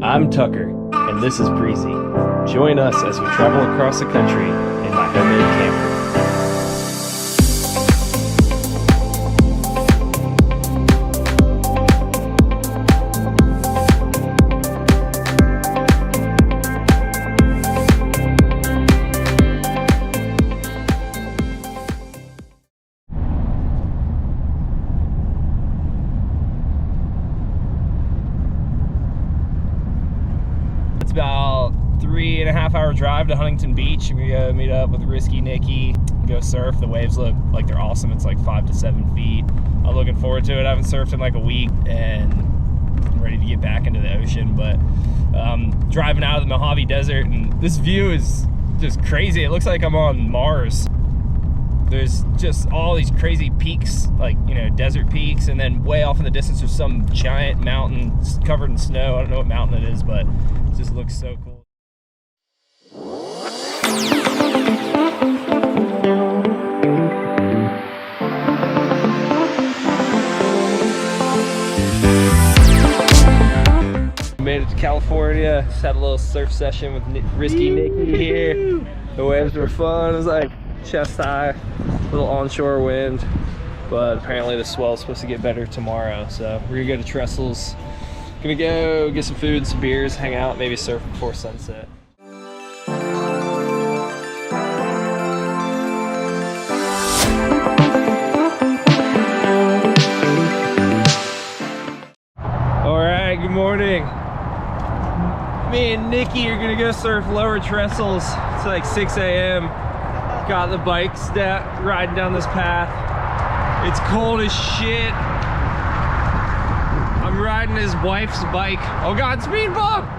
I'm Tucker, and this is Breezy. Join us as we travel across the country in my homemade camper. It's about 3.5 hour drive to Huntington Beach. We're gonna meet up with Risky Nicky, go surf. The waves look like they're awesome. It's like 5 to 7 feet. I'm looking forward to it. I haven't surfed in like a week and I'm ready to get back into the ocean. But driving out of the Mojave Desert, and this view is just crazy. It looks like I'm on Mars. There's just all these crazy peaks, like, you know, desert peaks, and then way off in the distance there's some giant mountain covered in snow. I don't know what mountain it is, but it just looks so cool. Made it to California. Just had a little surf session with Risky Nicky here. The waves were fun. It was like chest high, little onshore wind, but apparently the swell's supposed to get better tomorrow. So we're gonna go to Trestles. Gonna go get some food, some beers, hang out, maybe surf before sunset. All right, good morning. Me and Nicky are gonna go surf Lower Trestles. It's like 6 a.m. Got the bikes riding down this path. It's cold as shit. I'm riding his wife's bike. Oh God, speed bump!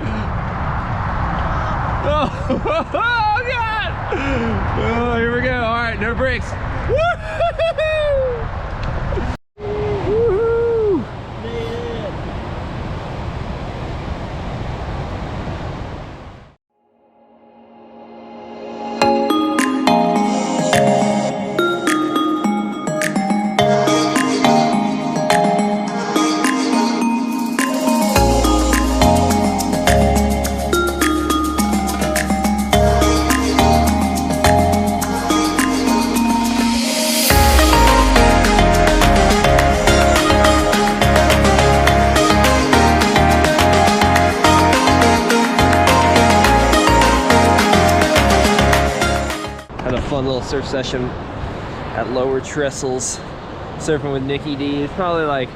Oh, oh God! Oh, here we go. All right, no brakes. Woo-hoo-hoo-hoo! Woo-hoo! Fun little surf session at Lower Trestles, surfing with Nicky D. It's probably like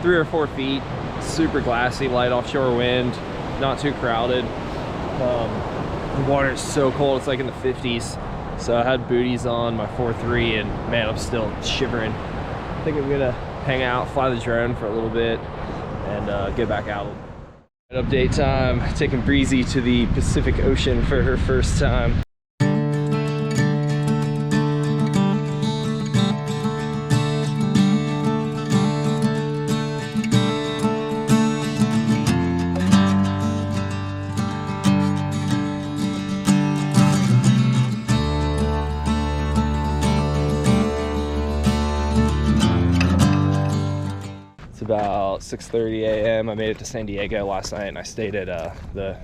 3 or 4 feet, super glassy, light offshore wind, not too crowded. The water is so cold, it's like in the 50s. So I had booties on my 4.3 and man, I'm still shivering. I think I'm gonna hang out, fly the drone for a little bit and get back out. Update time, taking Breezy to the Pacific Ocean for her first time. About 6:30 a.m. I made it to San Diego last night and I stayed at the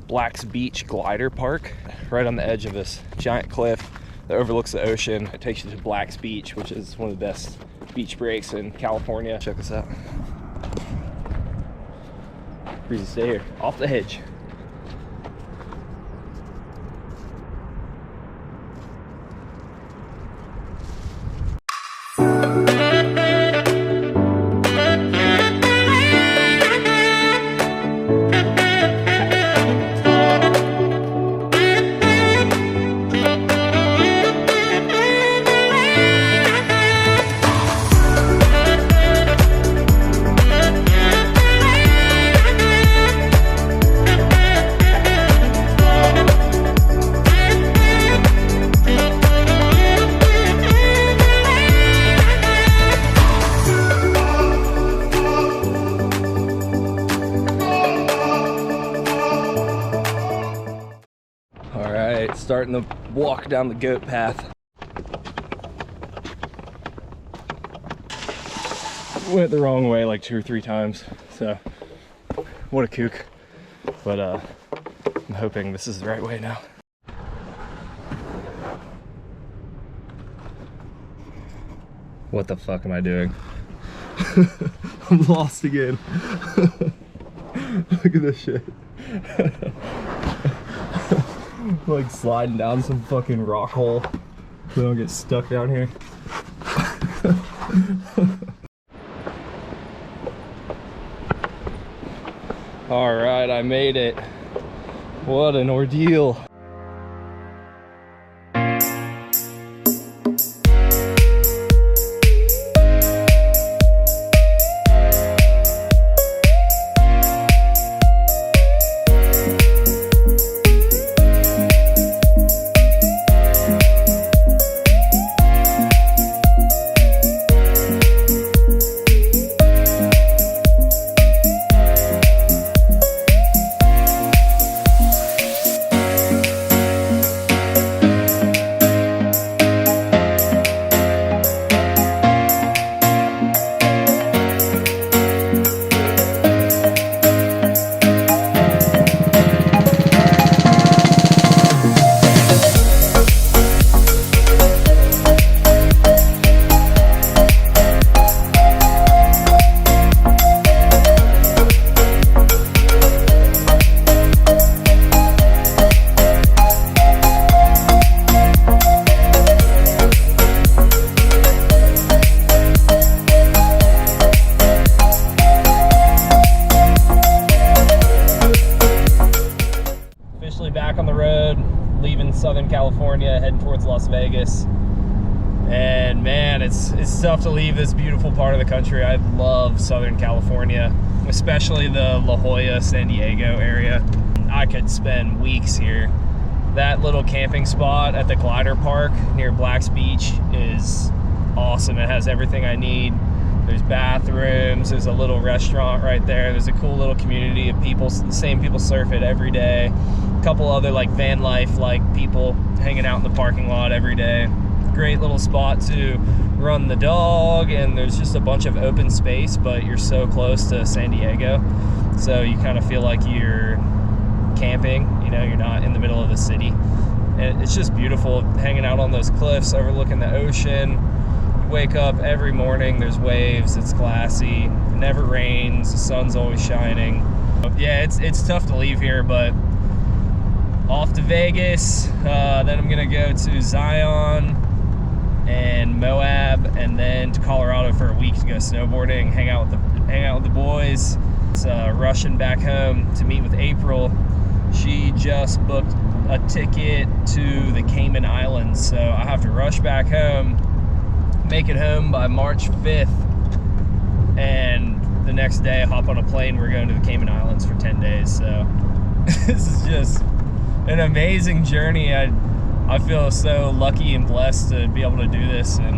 Black's Beach Glider Park, right on the edge of this giant cliff that overlooks the ocean. It takes you to Black's Beach, which is one of the best beach breaks in California. Check this out. Breezy, stay here, off the hedge. Starting the walk down the goat path. Went the wrong way like 2 or 3 times, so what a kook. but I'm hoping this is the right way now. What the fuck am I doing? I'm lost again. Look at this shit. Like sliding down some fucking rock hole so I don't get stuck down here. All right, I made it. What an ordeal. Back on the road, leaving Southern California, heading towards Las Vegas. And man, it's tough to leave this beautiful part of the country. I love Southern California, especially the La Jolla, San Diego area. I could spend weeks here. That little camping spot at the glider park near Black's Beach is awesome. It has everything I need. There's bathrooms, there's a little restaurant right there. There's a cool little community of people, the same people surf it every day. A couple other like van life like people hanging out in the parking lot every day. Great little spot to run the dog, and there's just a bunch of open space, but you're so close to San Diego. So you kind of feel like you're camping, you know, you're not in the middle of the city. And it's just beautiful hanging out on those cliffs overlooking the ocean. Wake up every morning, there's waves, it's glassy, it never rains, the sun's always shining. Yeah, it's tough to leave here, but off to Vegas, then I'm gonna go to Zion and Moab, and then to Colorado for a week to go snowboarding, hang out with the boys. It's rushing back home to meet with April. She just booked a ticket to the Cayman Islands, so I have to rush back home, make it home by March 5th, and the next day hop on a plane. We're going to the Cayman Islands for 10 days. So this is just an amazing journey. I feel so lucky and blessed to be able to do this, and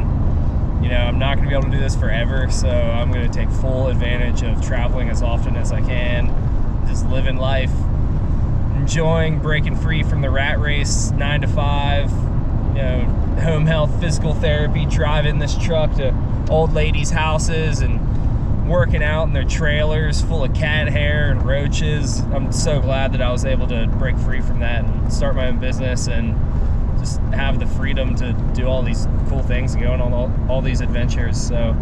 you know, I'm not going to be able to do this forever, so I'm going to take full advantage of traveling as often as I can, just living life, enjoying breaking free from the rat race 9 to 5, you know, home health, physical therapy, driving this truck to old ladies' houses and working out in their trailers full of cat hair and roaches. I'm so glad that I was able to break free from that and start my own business and just have the freedom to do all these cool things and go on all these adventures. So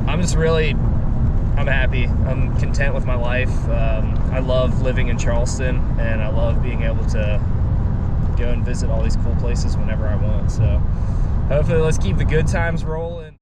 I'm just really, I'm happy. I'm content with my life. I love living in Charleston, and I love being able to go and visit all these cool places whenever I want. So hopefully let's keep the good times rolling.